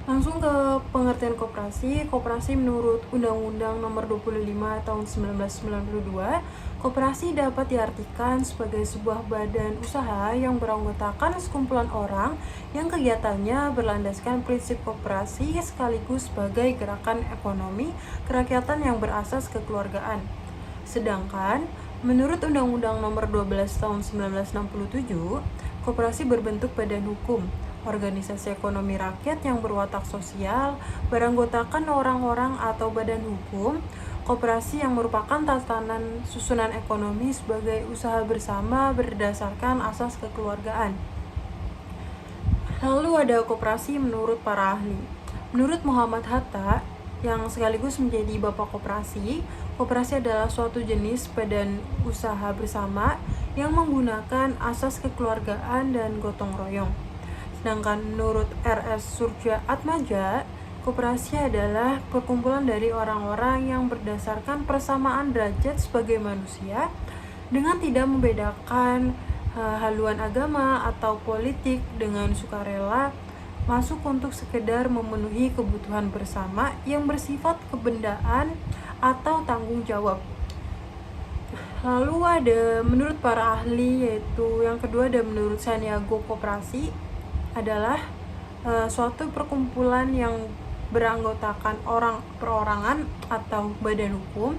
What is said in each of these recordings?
Langsung ke pengertian koperasi. Koperasi menurut Undang-Undang Nomor 25 Tahun 1992, koperasi dapat diartikan sebagai sebuah badan usaha yang beranggotakan sekumpulan orang yang kegiatannya berlandaskan prinsip koperasi sekaligus sebagai gerakan ekonomi kerakyatan yang berasas kekeluargaan. Sedangkan menurut Undang-Undang Nomor 12 Tahun 1967, koperasi berbentuk badan hukum, organisasi ekonomi rakyat yang berwatak sosial, beranggotakan orang-orang atau badan hukum, koperasi yang merupakan tatanan susunan ekonomi sebagai usaha bersama berdasarkan asas kekeluargaan. Lalu ada koperasi menurut para ahli. Menurut Muhammad Hatta, yang sekaligus menjadi bapak koperasi, koperasi adalah suatu jenis badan usaha bersama yang menggunakan asas kekeluargaan dan gotong royong. Sedangkan menurut R.S. Surja Atmaja, koperasi adalah perkumpulan dari orang-orang yang berdasarkan persamaan derajat sebagai manusia dengan tidak membedakan haluan agama atau politik dengan sukarela masuk untuk sekedar memenuhi kebutuhan bersama yang bersifat kebendaan atau tanggung jawab. Lalu ada menurut para ahli, yaitu yang kedua ada menurut Santiago, koperasi adalah suatu perkumpulan yang beranggotakan orang perorangan atau badan hukum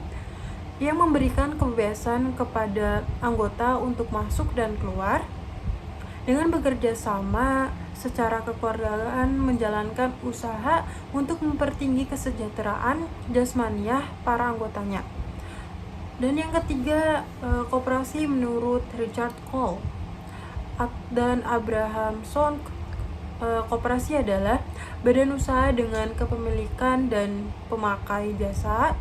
yang memberikan kebebasan kepada anggota untuk masuk dan keluar dengan bekerja sama secara kekeluargaan menjalankan usaha untuk mempertinggi kesejahteraan jasmaniah para anggotanya. Dan yang ketiga, koperasi menurut Richard Cole dan Abraham Sonk, koperasi adalah badan usaha dengan kepemilikan dan pemakai jasa,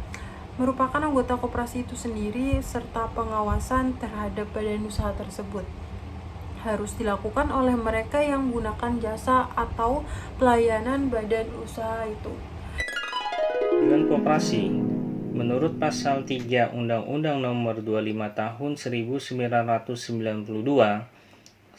merupakan anggota koperasi itu sendiri, serta pengawasan terhadap badan usaha tersebut harus dilakukan oleh mereka yang menggunakan jasa atau pelayanan badan usaha itu. Dengan koperasi, menurut pasal 3 Undang-Undang Nomor 25 Tahun 1992, 1.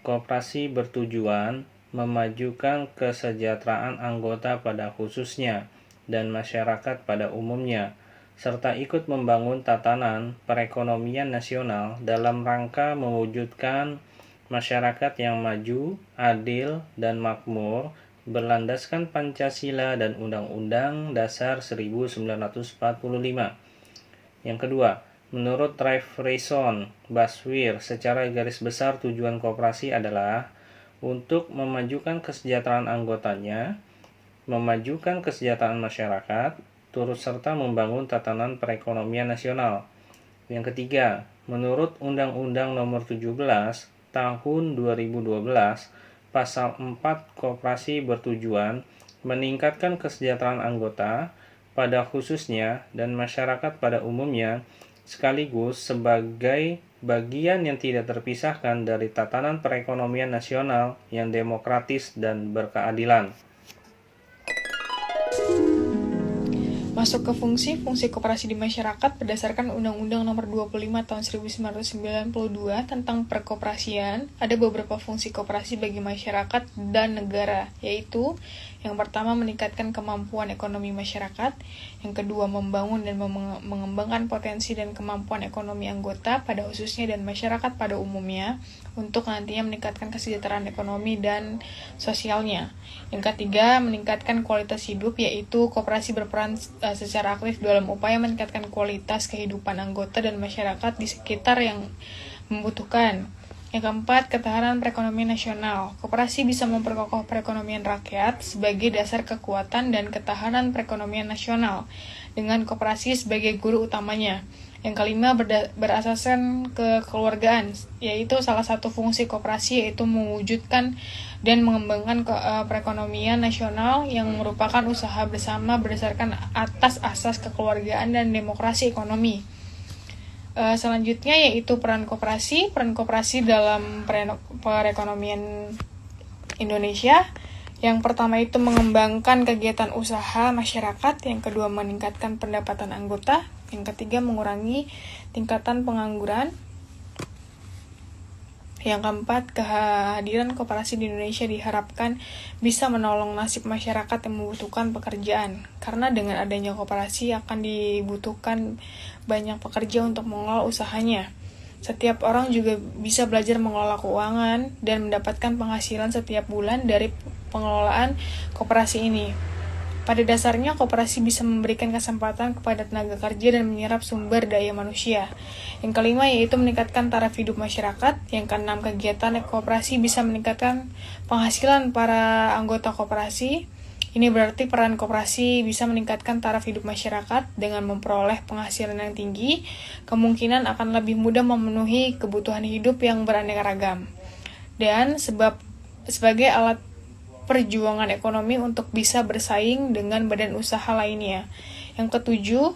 Koperasi bertujuan memajukan kesejahteraan anggota pada khususnya dan masyarakat pada umumnya, serta ikut membangun tatanan perekonomian nasional dalam rangka mewujudkan masyarakat yang maju, adil, dan makmur berlandaskan Pancasila dan Undang-Undang Dasar 1945. Yang kedua, menurut Raffreson Baswir, secara garis besar tujuan koperasi adalah untuk memajukan kesejahteraan anggotanya, memajukan kesejahteraan masyarakat, turut serta membangun tatanan perekonomian nasional. Yang ketiga, menurut Undang-Undang Nomor 17 Tahun 2012, Pasal 4, koperasi bertujuan meningkatkan kesejahteraan anggota pada khususnya dan masyarakat pada umumnya, sekaligus sebagai bagian yang tidak terpisahkan dari tatanan perekonomian nasional yang demokratis dan berkeadilan. Masuk ke fungsi koperasi di masyarakat berdasarkan Undang-Undang Nomor 25 Tahun 1992 tentang perkoperasian. Ada beberapa fungsi koperasi bagi masyarakat dan negara, yaitu yang pertama meningkatkan kemampuan ekonomi masyarakat, yang kedua membangun dan mengembangkan potensi dan kemampuan ekonomi anggota pada khususnya dan masyarakat pada umumnya untuk nantinya meningkatkan kesejahteraan ekonomi dan sosialnya. Yang ketiga, meningkatkan kualitas hidup, yaitu koperasi berperan secara aktif dalam upaya meningkatkan kualitas kehidupan anggota dan masyarakat di sekitar yang membutuhkan. Yang keempat, ketahanan perekonomian nasional. Koperasi bisa memperkokoh perekonomian rakyat sebagai dasar kekuatan dan ketahanan perekonomian nasional, dengan koperasi sebagai guru utamanya. Yang kelima, berasaskan kekeluargaan, yaitu salah satu fungsi koperasi yaitu mewujudkan dan mengembangkan perekonomian nasional yang merupakan usaha bersama berdasarkan atas asas kekeluargaan dan demokrasi ekonomi. Selanjutnya yaitu peran koperasi dalam perekonomian Indonesia. Yang pertama itu mengembangkan kegiatan usaha masyarakat, yang kedua meningkatkan pendapatan anggota, yang ketiga mengurangi tingkatan pengangguran, Yang keempat, kehadiran koperasi di Indonesia diharapkan bisa menolong nasib masyarakat yang membutuhkan pekerjaan. Karena dengan adanya koperasi akan dibutuhkan banyak pekerja untuk mengelola usahanya. Setiap orang juga bisa belajar mengelola keuangan dan mendapatkan penghasilan setiap bulan dari pengelolaan koperasi ini. Pada dasarnya, koperasi bisa memberikan kesempatan kepada tenaga kerja dan menyerap sumber daya manusia. Yang kelima yaitu meningkatkan taraf hidup masyarakat. Yang keenam, kegiatan koperasi bisa meningkatkan penghasilan para anggota koperasi. Ini berarti peran koperasi bisa meningkatkan taraf hidup masyarakat dengan memperoleh penghasilan yang tinggi, kemungkinan akan lebih mudah memenuhi kebutuhan hidup yang beraneka ragam. Dan sebagai alat perjuangan ekonomi untuk bisa bersaing dengan badan usaha lainnya. Yang ketujuh,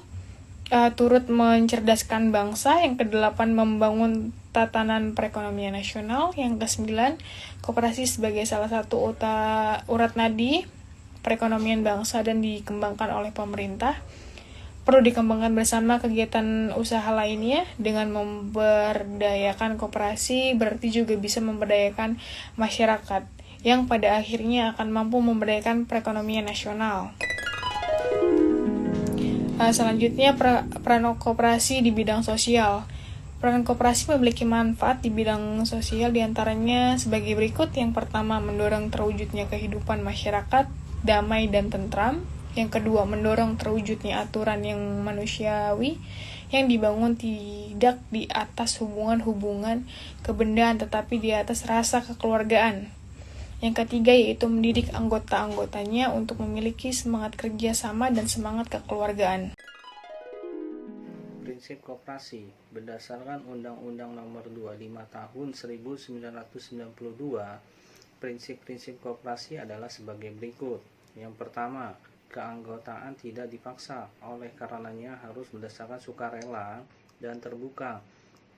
turut mencerdaskan bangsa. Yang kedelapan, membangun tatanan perekonomian nasional. Yang kesembilan, koperasi sebagai salah satu urat nadi perekonomian bangsa dan dikembangkan oleh pemerintah. Perlu dikembangkan bersama kegiatan usaha lainnya. Dengan memberdayakan koperasi berarti juga bisa memberdayakan masyarakat, yang pada akhirnya akan mampu memberdayakan perekonomian nasional. Selanjutnya, peran koperasi di bidang sosial. Peran koperasi memiliki manfaat di bidang sosial diantaranya sebagai berikut. Yang pertama, mendorong terwujudnya kehidupan masyarakat damai dan tentram. Yang kedua, mendorong terwujudnya aturan yang manusiawi yang dibangun tidak di atas hubungan-hubungan kebendaan tetapi di atas rasa kekeluargaan. Yang ketiga yaitu mendidik anggota-anggotanya untuk memiliki semangat kerjasama dan semangat kekeluargaan. Prinsip koperasi berdasarkan Undang-Undang Nomor 25 Tahun 1992, prinsip-prinsip koperasi adalah sebagai berikut. Yang pertama, keanggotaan tidak dipaksa, oleh karenanya harus berdasarkan sukarela dan terbuka.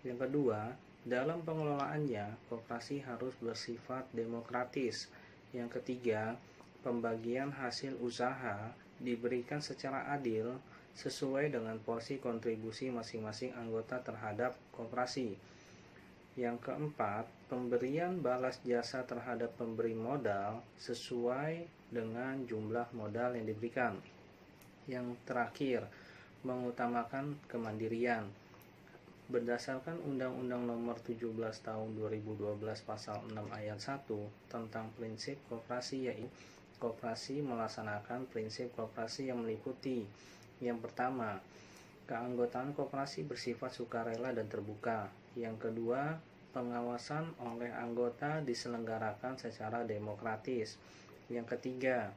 Yang kedua, dalam pengelolaannya, koperasi harus bersifat demokratis. Yang ketiga, pembagian hasil usaha diberikan secara adil sesuai dengan porsi kontribusi masing-masing anggota terhadap koperasi. Yang keempat, pemberian balas jasa terhadap pemberi modal sesuai dengan jumlah modal yang diberikan. Yang terakhir, mengutamakan kemandirian. Berdasarkan Undang-Undang Nomor 17 Tahun 2012 Pasal 6 Ayat 1 tentang prinsip koperasi, yaitu koperasi melaksanakan prinsip koperasi yang meliputi. Yang pertama, keanggotaan koperasi bersifat sukarela dan terbuka. Yang kedua, pengawasan oleh anggota diselenggarakan secara demokratis. Yang ketiga,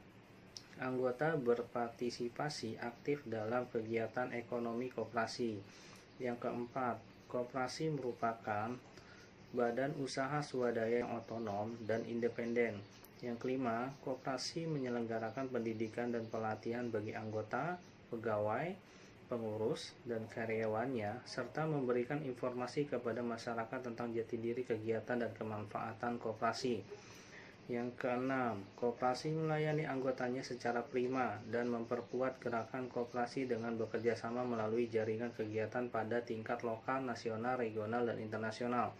anggota berpartisipasi aktif dalam kegiatan ekonomi koperasi. Yang keempat, koperasi merupakan badan usaha swadaya yang otonom dan independen. Yang kelima, koperasi menyelenggarakan pendidikan dan pelatihan bagi anggota, pegawai, pengurus, dan karyawannya, serta memberikan informasi kepada masyarakat tentang jati diri kegiatan dan kemanfaatan koperasi. Yang keenam, koperasi melayani anggotanya secara prima dan memperkuat gerakan koperasi dengan bekerja sama melalui jaringan kegiatan pada tingkat lokal, nasional, regional, dan internasional.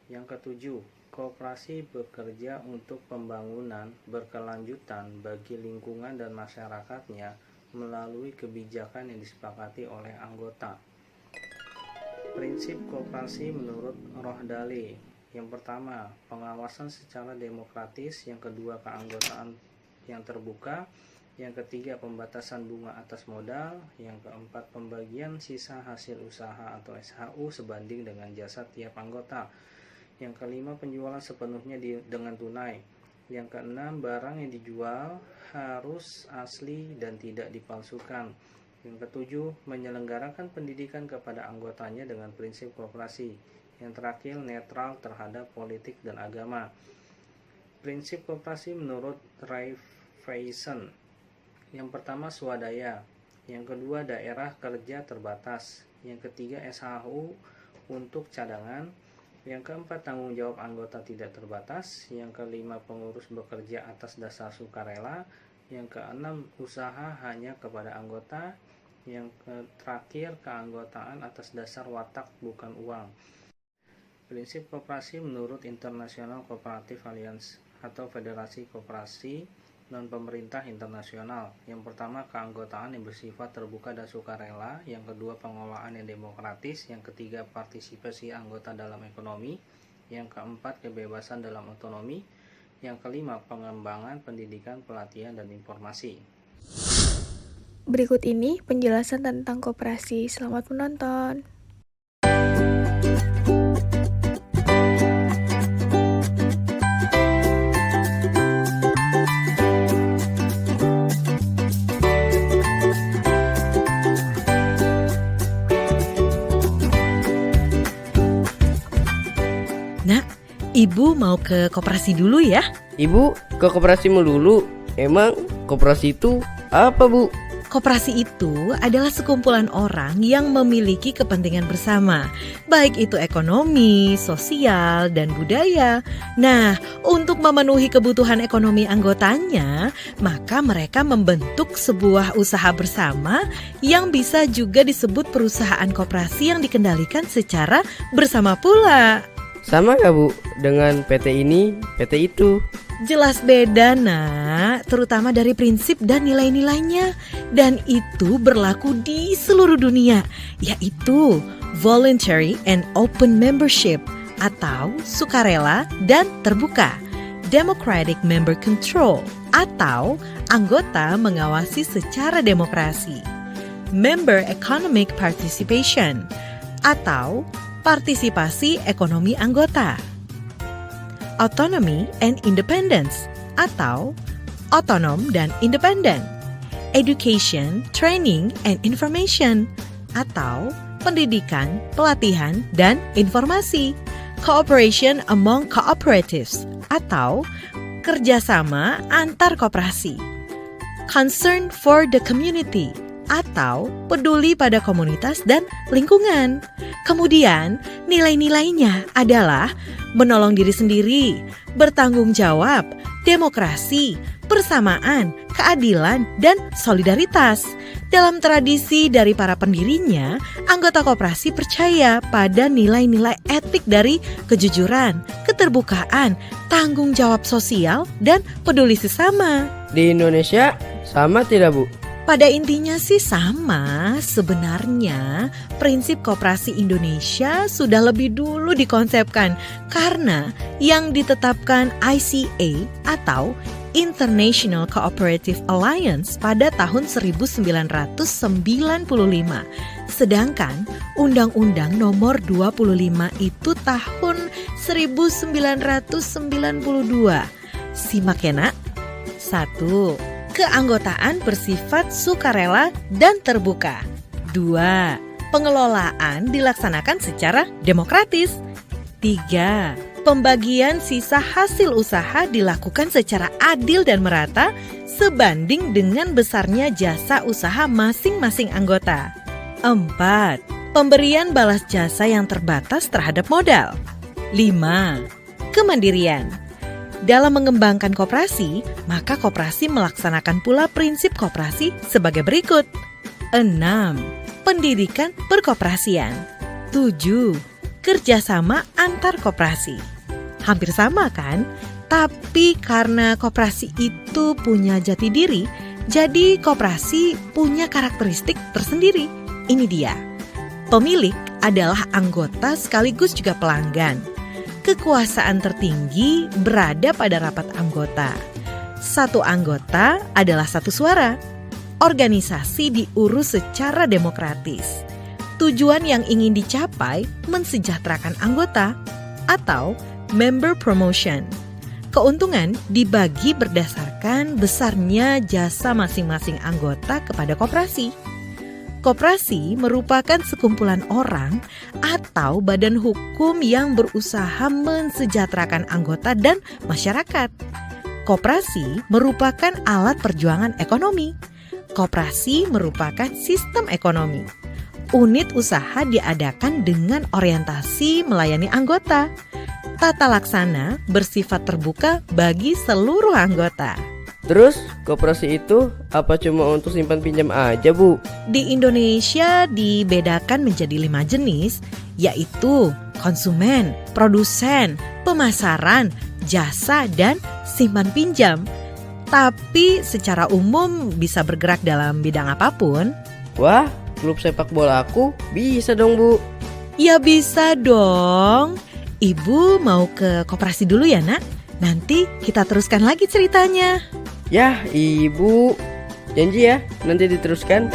Yang ketujuh, koperasi bekerja untuk pembangunan berkelanjutan bagi lingkungan dan masyarakatnya melalui kebijakan yang disepakati oleh anggota. Prinsip koperasi menurut Rohdali. Yang pertama, pengawasan secara demokratis. Yang kedua, keanggotaan yang terbuka. Yang ketiga, pembatasan bunga atas modal. Yang keempat, pembagian sisa hasil usaha atau SHU sebanding dengan jasa tiap anggota. Yang kelima, penjualan sepenuhnya dengan tunai. Yang keenam, barang yang dijual harus asli dan tidak dipalsukan. Yang ketujuh, menyelenggarakan pendidikan kepada anggotanya dengan prinsip koperasi. Yang terakhir, netral terhadap politik dan agama. Prinsip koperasi menurut Raiffeisen. Yang pertama, swadaya. Yang kedua, daerah kerja terbatas. Yang ketiga, SHU untuk cadangan. Yang keempat, tanggung jawab anggota tidak terbatas. Yang kelima, pengurus bekerja atas dasar sukarela. Yang keenam, usaha hanya kepada anggota. Yang terakhir, keanggotaan atas dasar watak bukan uang. Prinsip koperasi menurut International Cooperative Alliance atau Federasi Koperasi non-pemerintah internasional. Yang pertama, keanggotaan yang bersifat terbuka dan sukarela. Yang kedua, pengelolaan yang demokratis. Yang ketiga, partisipasi anggota dalam ekonomi. Yang keempat, kebebasan dalam otonomi. Yang kelima, pengembangan pendidikan, pelatihan, dan informasi. Berikut ini penjelasan tentang koperasi. Selamat menonton. Nak, Ibu mau ke koperasi dulu ya? Ibu ke koperasi melulu. Emang koperasi itu apa, Bu? Koperasi itu adalah sekumpulan orang yang memiliki kepentingan bersama, baik itu ekonomi, sosial, dan budaya. Nah, untuk memenuhi kebutuhan ekonomi anggotanya, maka mereka membentuk sebuah usaha bersama yang bisa juga disebut perusahaan koperasi yang dikendalikan secara bersama pula. Sama nggak, Bu, dengan PT ini, PT itu? Jelas beda, Nak, terutama dari prinsip dan nilai-nilainya. Dan itu berlaku di seluruh dunia, yaitu voluntary and open membership atau sukarela dan terbuka, democratic member control atau anggota mengawasi secara demokrasi, member economic participation atau partisipasi ekonomi anggota, autonomy and independence atau otonom dan independen, education, training and information atau pendidikan, pelatihan, dan informasi, cooperation among cooperatives atau kerjasama antar koperasi, concern for the community atau peduli pada komunitas dan lingkungan. Kemudian nilai-nilainya adalah menolong diri sendiri, bertanggung jawab, demokrasi, persamaan, keadilan, dan solidaritas. Dalam tradisi dari para pendirinya, anggota koperasi percaya pada nilai-nilai etik dari kejujuran, keterbukaan, tanggung jawab sosial, dan peduli sesama. Di Indonesia sama tidak, Bu? Pada intinya sih sama. Sebenarnya prinsip koperasi Indonesia sudah lebih dulu dikonsepkan karena yang ditetapkan ICA atau International Cooperative Alliance pada tahun 1995. Sedangkan Undang-Undang Nomor 25 itu tahun 1992. Simak ya, Nak. 1. Keanggotaan bersifat sukarela dan terbuka. 2. Pengelolaan dilaksanakan secara demokratis. 3. Pembagian sisa hasil usaha dilakukan secara adil dan merata sebanding dengan besarnya jasa usaha masing-masing anggota. 4. Pemberian balas jasa yang terbatas terhadap modal. 5. Kemandirian. Dalam mengembangkan koperasi, maka koperasi melaksanakan pula prinsip koperasi sebagai berikut. 6. Pendidikan perkoperasian. 7. Kerjasama antar koperasi. Hampir sama kan? Tapi karena koperasi itu punya jati diri, jadi koperasi punya karakteristik tersendiri. Ini dia. Pemilik adalah anggota sekaligus juga pelanggan. Kekuasaan tertinggi berada pada rapat anggota. Satu anggota adalah satu suara. Organisasi diurus secara demokratis. Tujuan yang ingin dicapai mensejahterakan anggota atau member promotion. Keuntungan dibagi berdasarkan besarnya jasa masing-masing anggota kepada koperasi. Koperasi merupakan sekumpulan orang atau badan hukum yang berusaha mensejahterakan anggota dan masyarakat. Koperasi merupakan alat perjuangan ekonomi. Koperasi merupakan sistem ekonomi. Unit usaha diadakan dengan orientasi melayani anggota. Tata laksana bersifat terbuka bagi seluruh anggota. Terus, koperasi itu apa cuma untuk simpan pinjam aja, Bu? Di Indonesia dibedakan menjadi 5 jenis, yaitu konsumen, produsen, pemasaran, jasa, dan simpan pinjam. Tapi secara umum bisa bergerak dalam bidang apapun. Wah, klub sepak bola aku bisa dong, Bu. Ya bisa dong. Ibu mau ke koperasi dulu ya, Nak? Nanti kita teruskan lagi ceritanya. Yah, Ibu. Janji ya, nanti diteruskan.